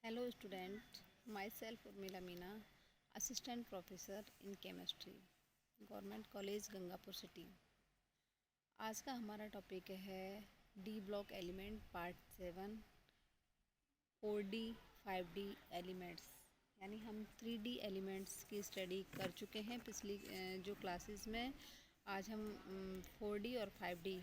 Hello student, myself Urmila Meena, Assistant Professor in Chemistry, Government College Gangapur city. आज का हमारा topic है D block element part 7 4D 5D elements. यानी हम 3D elements की study कर चुके हैं पिछली जो क्लासेस में। आज हम 4D और 5D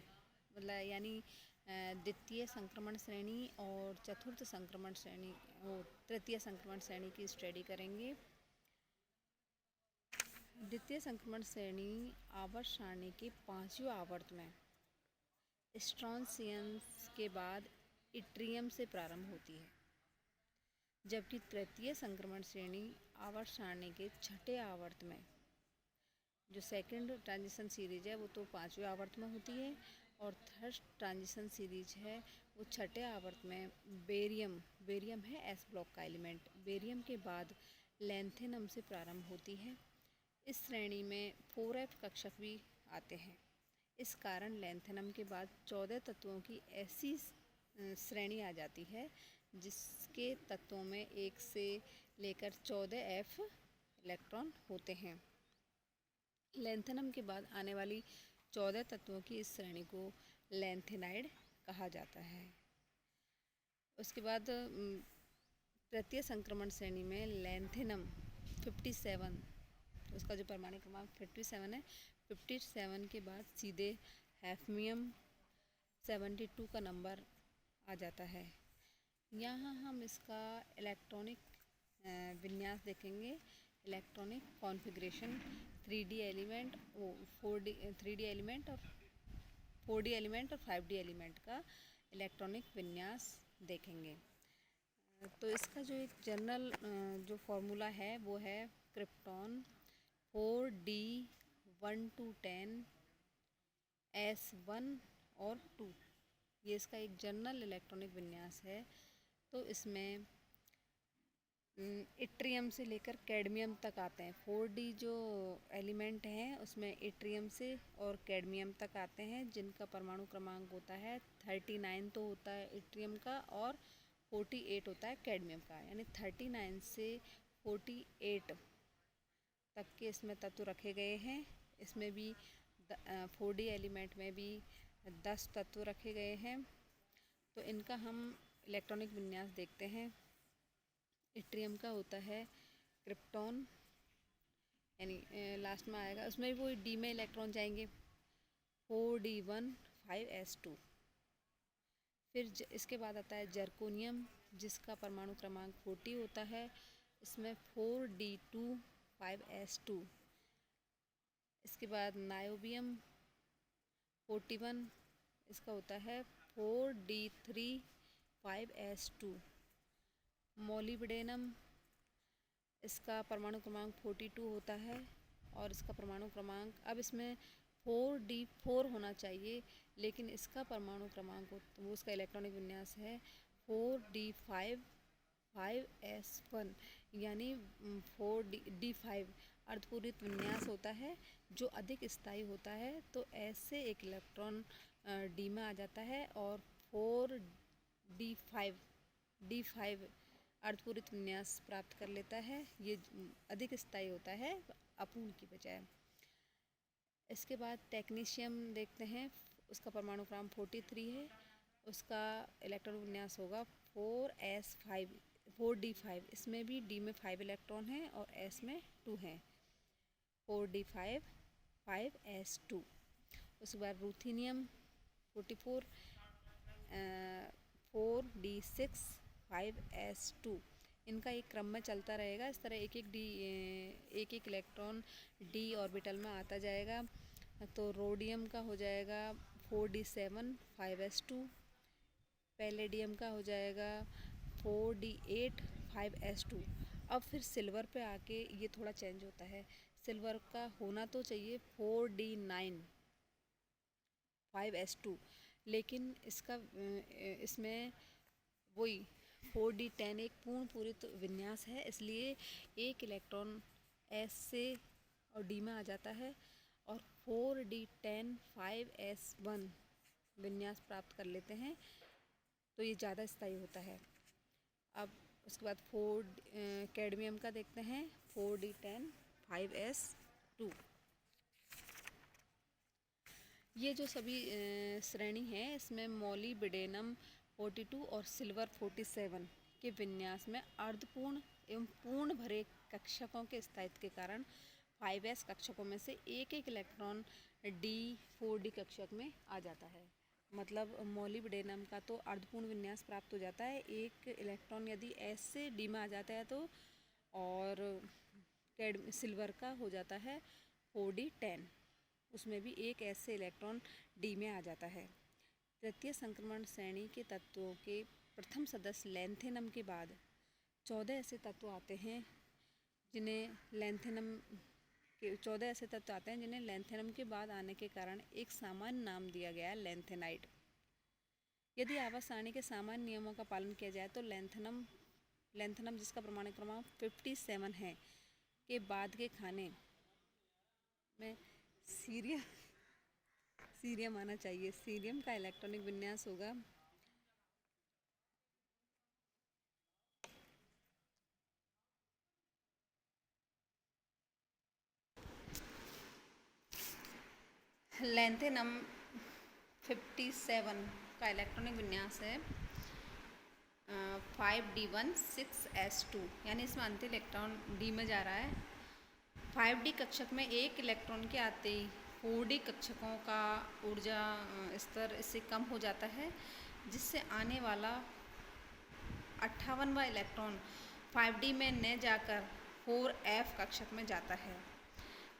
मतलब यानी द्वितीय संक्रमण श्रेणी और चतुर्थ संक्रमण श्रेणी और तृतीय संक्रमण श्रेणी की स्टडी करेंगे। द्वितीय संक्रमण श्रेणी आवर्त सारणी के 5वें आवर्त में स्ट्रॉन्सियंस के बाद इट्रियम से प्रारंभ होती है, जबकि तृतीय संक्रमण श्रेणी आवर्त सारणी के 6ठे आवर्त में जो सेकंड ट्रांजिशन सीरीज है वो तो 5वें आवर्त में होती है, और थर्ड ट्रांजिशन सीरीज है वो 6ठे आवर्त में बेरियम है एस ब्लॉक का एलिमेंट। बेरियम के बाद लैंथेनम से प्रारंभ होती है। इस श्रेणी में 4F कक्षक भी आते हैं। इस कारण लैंथेनम के बाद 14 तत्वों की ऐसी श्रेणी आ जाती है जिसके तत्वों में 1 से लेकर 14F इलेक्ट्रॉन होते हैं। लैंथेनम के बाद आने वाली 14 तत्वों की इस श्रेणी को लैंथेनाइड कहा जाता है। उसके बाद तृतीय संक्रमण श्रेणी में लैंथेनम 57, उसका जो परमाणु क्रमांक 57 है, 57 के बाद सीधे हैफमियम 72 का नंबर आ जाता है। यहाँ हम इसका इलेक्ट्रॉनिक विन्यास देखेंगे, electronic configuration 3D element 3D element और 4D एलिमेंट और 5D एलिमेंट का इलेक्ट्रॉनिक विन्यास देखेंगे। तो इसका जो एक जनरल जो फॉर्मूला है वो है क्रिप्टॉन 4D 1 to 10 S1 और 2। ये इसका एक जनरल इलेक्ट्रॉनिक विन्यास है। तो इसमें इट्रियम से लेकर कैडमियम तक आते हैं। 4D जो एलिमेंट हैं उसमें इट्रियम से और कैडमियम तक आते हैं, जिनका परमाणु क्रमांक होता है 39 तो होता है इट्रियम का और 48 होता है कैडमियम का। यानी 39 से 48 तक के इसमें तत्व रखे गए हैं। इसमें भी 4D एलिमेंट में भी 10 तत्व रखे गए हैं। तो इनका हम इलेक्ट्रॉनिक विन्यास देखते हैं। इट्रियम का होता है क्रिप्टॉन, यानी लास्ट में आएगा, उसमें भी वो डी में इलेक्ट्रॉन जाएंगे 4D1 5S2। फिर इसके बाद आता है जर्कोनियम, जिसका परमाणु क्रमांक 40 होता है, इसमें 4D2 5S2। इसके बाद नायोबियम 41, इसका होता है 4D3 5S2। मोलिब्डेनम, इसका परमाणु क्रमांक 42 होता है और इसका परमाणु क्रमांक, अब इसमें 4D4 होना चाहिए, लेकिन इसका परमाणु क्रमांक वो उसका इलेक्ट्रॉनिक विन्यास है 4D5 5S1। यानी 4D5 अर्धपूरित विन्यास होता है जो अधिक स्थायी होता है। तो एस से एक इलेक्ट्रॉन डी में आ जाता है और 4D5 अर्धपूरित विन्यास प्राप्त कर लेता है। ये अधिक स्थायी होता है अपूर्ण की बजाय। इसके बाद टेक्नीशियम देखते हैं, उसका परमाणु क्रमांक 43 है, उसका इलेक्ट्रॉन विन्यास होगा 4D5। इसमें भी डी में 5 इलेक्ट्रॉन हैं और एस में 2 हैं, 4D5 5S2। उसके बाद रूथीनियम 44 4D6 5S2। इनका एक क्रम में चलता रहेगा, इस तरह एक एक इलेक्ट्रॉन डी ऑर्बिटल में आता जाएगा। तो रोडियम का हो जाएगा 4D7 5S2। पैलेडियम का हो जाएगा 4D8 5S2। अब फिर सिल्वर पे आके ये थोड़ा चेंज होता है। सिल्वर का होना तो चाहिए 4D9 5S2, लेकिन इसमें वही 4D10 एक पूर्ण पूरित विन्यास है, इसलिए एक इलेक्ट्रॉन एस से और डी में आ जाता है और 4D10 5S1 विन्यास प्राप्त कर लेते हैं। तो ये ज़्यादा स्थायी होता है। अब उसके बाद 4 कैडमियम का देखते हैं 4D10 5s2। ये जो सभी श्रेणी है इसमें मोलिब्डेनम 42 और सिल्वर 47 के विन्यास में अर्धपूर्ण एवं पूर्ण भरे कक्षकों के स्थायित्व के कारण 5s कक्षकों में से एक एक इलेक्ट्रॉन D4D कक्षक में आ जाता है। मतलब मोलिब्डेनम का तो अर्धपूर्ण विन्यास प्राप्त हो जाता है, एक इलेक्ट्रॉन यदि S से D में आ जाता है तो, और सिल्वर का हो जाता है 4D10, उसमें भी एक ऐसे इलेक्ट्रॉन डी में आ जाता है। तृतीय संक्रमण श्रेणी के तत्वों के प्रथम सदस्य लैंथेनम के बाद 14 ऐसे तत्व आते हैं जिन्हें लैंथेनम के बाद आने के कारण एक सामान्य नाम दिया गया है, लैंथेनाइड। यदि आवर्त सारणी के सामान्य नियमों का पालन किया जाए तो लैंथेनम जिसका परमाणु क्रमांक 57 है के बाद के खाने में सीरियम आना चाहिए। सीरियम का इलेक्ट्रॉनिक विन्यास होगा लैंथेनम 57 का इलेक्ट्रॉनिक विन्यास है 5D1 6s2, यानी इसमें अंतिम इलेक्ट्रॉन डी में जा रहा है। 5D कक्षक में एक इलेक्ट्रॉन के आते ही 4D कक्षकों का ऊर्जा स्तर इससे कम हो जाता है, जिससे आने वाला 58वां इलेक्ट्रॉन 5D में न जाकर 4f कक्षक में जाता है,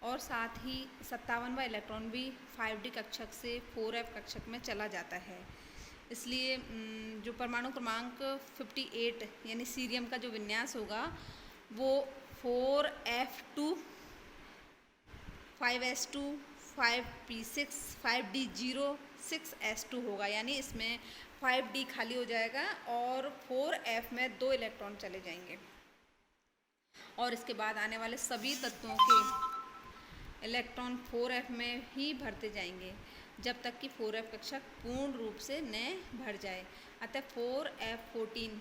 और साथ ही 57वां इलेक्ट्रॉन भी 5D कक्षक से 4f कक्षक में चला जाता है। इसलिए जो परमाणु क्रमांक 58 यानी सीरियम का जो विन्यास होगा वो 4f2 5s2 5p6 5d0 6s2 होगा, यानी इसमें 5d खाली हो जाएगा और 4f में 2 इलेक्ट्रॉन चले जाएंगे, और इसके बाद आने वाले सभी तत्वों के इलेक्ट्रॉन 4f में ही भरते जाएंगे जब तक कि 4f कक्षक पूर्ण रूप से न भर जाए। अतः 4f14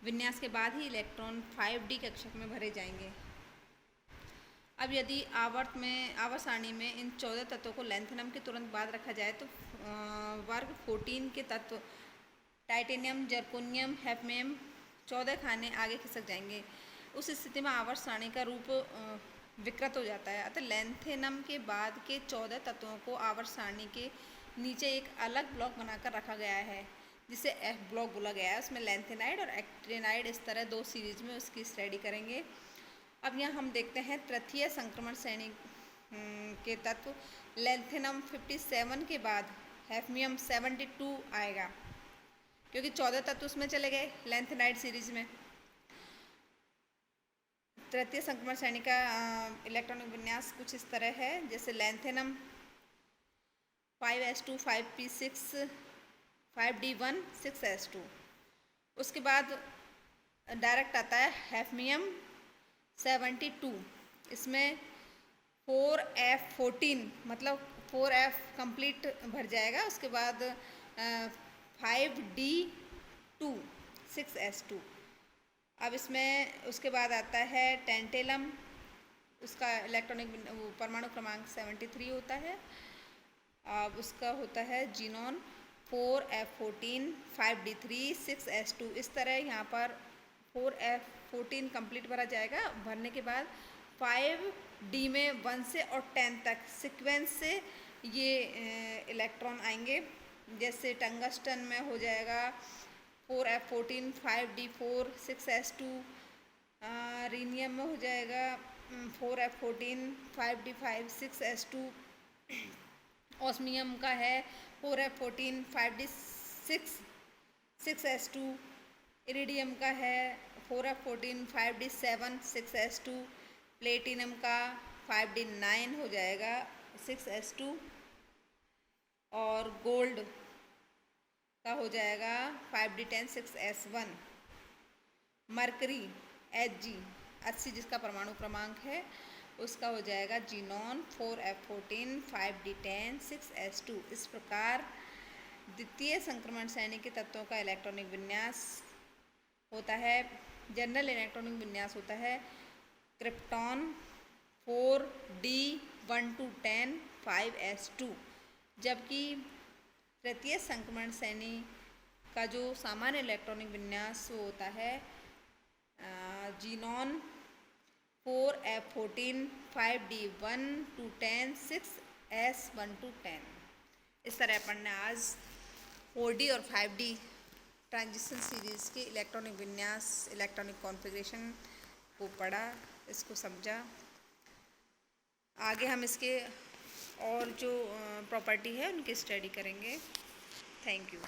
विन्यास के बाद ही इलेक्ट्रॉन 5d कक्षक में भरे जाएंगे। अब यदि आवर्त सारणी में इन 14 तत्वों को लैंथेनम के तुरंत बाद रखा जाए तो वर्ग 14 के तत्व टाइटेनियम, जर्कोनियम, हैफनियम 14 खाने आगे खिसक जाएंगे। उस स्थिति में आवर्त सारणी का रूप विकृत हो जाता है। अतः लैंथेनम के बाद के 14 तत्वों को आवर्त सारणी के नीचे एक अलग ब्लॉक बनाकर रखा गया है, जिसे एफ ब्लॉक बोला गया है। उसमें लैंथेनाइड और एक्टिनाइड इस तरह 2 सीरीज में उसकी स्टडी करेंगे। अब यहाँ हम देखते हैं तृतीय संक्रमण श्रेणी के तत्व लैंथेनम 57 के बाद हैफनियम 72 आएगा, क्योंकि 14 तत्व उसमें चले गए लैंथेनाइड सीरीज में। तृतीय संक्रमण श्रेणी का इलेक्ट्रॉनिक विन्यास कुछ इस तरह है, जैसे lanthanum 5s2 5p6 5d1 6s2। उसके बाद डायरेक्ट आता है हैफनियम 72, इसमें 4f14 मतलब 4f कंप्लीट भर जाएगा। उसके बाद 5d2 6s2। अब इसमें उसके बाद आता है टेंटेलम, उसका इलेक्ट्रॉनिक परमाणु क्रमांक 73 होता है। अब उसका होता है जीनॉन 4f14 5d3 6s2। इस तरह यहाँ पर 4f14 कंप्लीट भरा जाएगा। भरने के बाद 5d में 1 से और 10 तक सीक्वेंस से ये इलेक्ट्रॉन आएंगे। जैसे टंगस्टन में हो जाएगा 4f14 5d4 6s2, रीनियम में हो जाएगा 4f14 5d5 6s2, ऑस्मियम का है 4f14 5d6 6s2, इरिडियम का है 4f14 5d7 6s2, प्लेटिनम का 5d9 हो जाएगा 6s2, और गोल्ड का हो जाएगा 5d10 6s1। मरकरी Hg 80 जिसका परमाणु क्रमांक है उसका हो जाएगा जीनॉन 4f14 5d10 6s2। इस प्रकार द्वितीय संक्रमण श्रेणी के तत्वों का इलेक्ट्रॉनिक विन्यास होता है, जनरल इलेक्ट्रॉनिक विन्यास होता है क्रिप्टॉन 4D1 to 10 5s2, जबकि तृतीय संक्रमण श्रेणी का जो सामान्य इलेक्ट्रॉनिक विन्यास वो होता है xenon 4F14 5D1 to 10 6s1 to 10। इस तरह अपन ने आज 4D और 5D ट्रांजिशन सीरीज़ के इलेक्ट्रॉनिक विन्यास, इलेक्ट्रॉनिक कॉन्फ़िगरेशन को पढ़ा, इसको समझा। आगे हम इसके और जो प्रॉपर्टी है उनकी स्टडी करेंगे। Thank you.